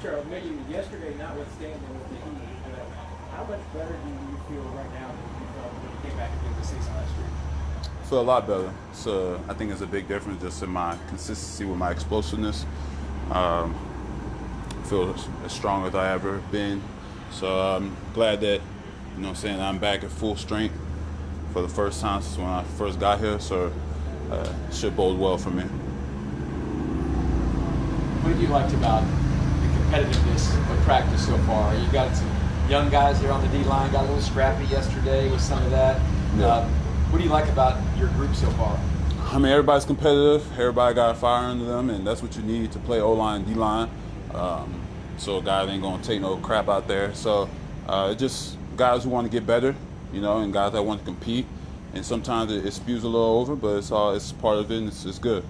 Charles, maybe yesterday notwithstanding with the Heat, how much better do you feel right now than you felt when you came back at the end of the season last year? Feel a lot better. So I think it's a big difference just in my consistency with my explosiveness. Um, feel as strong as I ever been. So I'm glad that, I'm back at full strength for the first time since when I first got here. So it should bode well for me. What have you liked about the competitiveness of practice so far? You got some young guys there on the D-line, got a little scrappy yesterday with some of that. Yeah. What do you like about your group so far? I mean, everybody's competitive. Everybody got a fire under them, and that's what you need to play O-line, D-line. So guys ain't going to take no crap out there. So just guys who want to get better, and guys that want to compete. And sometimes it spews a little over, but it's part of it, and it's good.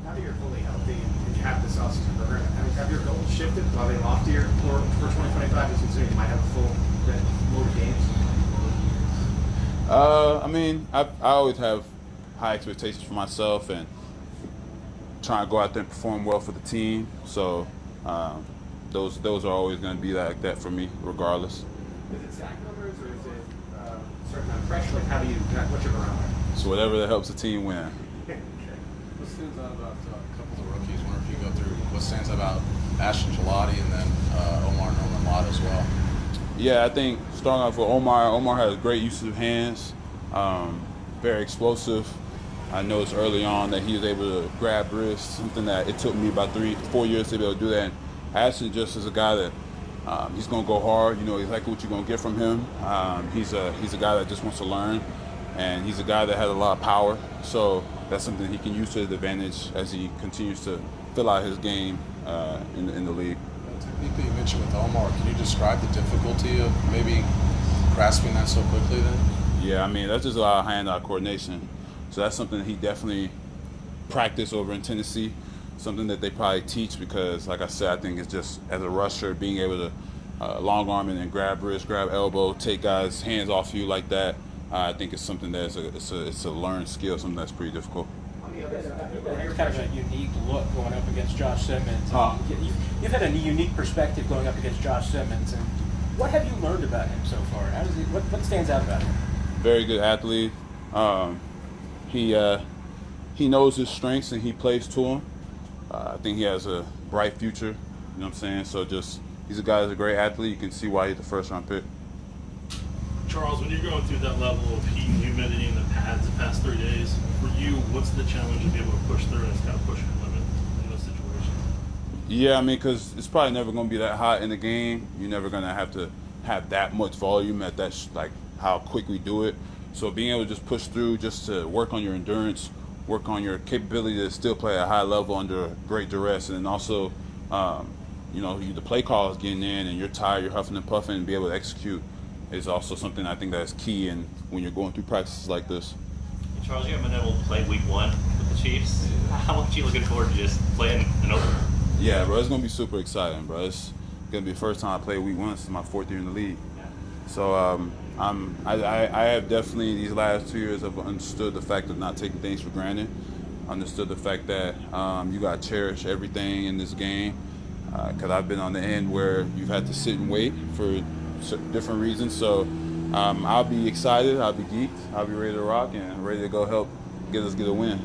Now that you're fully healthy and you have this offseason program, have your goals shifted? Are they loftier for 2025, just considering you might have a full load of games? I always have high expectations for myself and trying to go out there and perform well for the team. So those are always going to be like that for me, regardless. Is it sack numbers or is it certain amount of pressure? Like, what's your barometer? So whatever that helps the team win. What stands out about a couple of rookies? I wonder if you go through what stands out about Ashton Gelati and then Omar Norman Lott as well. Yeah, I think starting off with Omar has great use of hands, very explosive. I noticed early on that he was able to grab wrists, something that it took me about 3-4 years to be able to do that. And Ashton just is a guy that he's going to go hard. Exactly what you're going to get from him. He's a guy that just wants to learn, and he's a guy that has a lot of power. So that's something he can use to his advantage as he continues to fill out his game in the league. Technique that you mentioned with Omar, can you describe the difficulty of maybe grasping that so quickly then? Yeah, that's just a lot of hand-eye coordination. So that's something that he definitely practiced over in Tennessee, something that they probably teach because, like I said, I think it's just as a rusher, being able to long arm and then grab wrist, grab elbow, take guys' hands off you like that. I think it's something that's it's a learned skill, something that's pretty difficult. You're kind of a unique look going up against Josh Simmons. You've had a unique perspective going up against Josh Simmons. And what have you learned about him so far? What stands out about him? Very good athlete. He knows his strengths and he plays to them. I think he has a bright future. You know what I'm saying? So he's a guy that's a great athlete. You can see why he's the first-round pick. Charles, when you're going through that level of heat and humidity in the pads the past 3 days, for you, what's the challenge to be able to push through and kind of push your limit in those situations? Yeah, because it's probably never going to be that hot in the game. You're never going to have that much volume at that like how quick we do it. So being able to just push through, just to work on your endurance, work on your capability to still play at a high level under great duress, and then also, the play call is getting in and you're tired, you're huffing and puffing, and be able to execute is also something I think that's key in when you're going through practices like this. Charles, you haven't been able to play week 1 with the Chiefs. How much are you looking forward to just playing an opener? Yeah, bro, it's going to be super exciting, bro. It's going to be the first time I play week 1 since my 4th year in the league. So I have definitely these last 2 years have understood the fact of not taking things for granted, understood the fact that you got to cherish everything in this game because I've been on the end where you've had to sit and wait for different reasons. So I'll be excited, I'll be geeked, I'll be ready to rock and ready to go help get a win.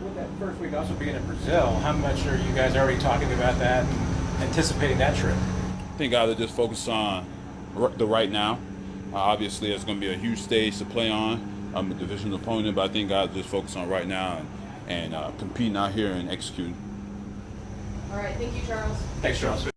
With that first week also being in Brazil, how much are you guys already talking about that and anticipating that trip? I think guys are just focused on the right now. Obviously, it's going to be a huge stage to play on. I'm a division opponent, but I think guys just focus on right now and competing out here and executing. All right, thank you, Charles. Thanks, Charles.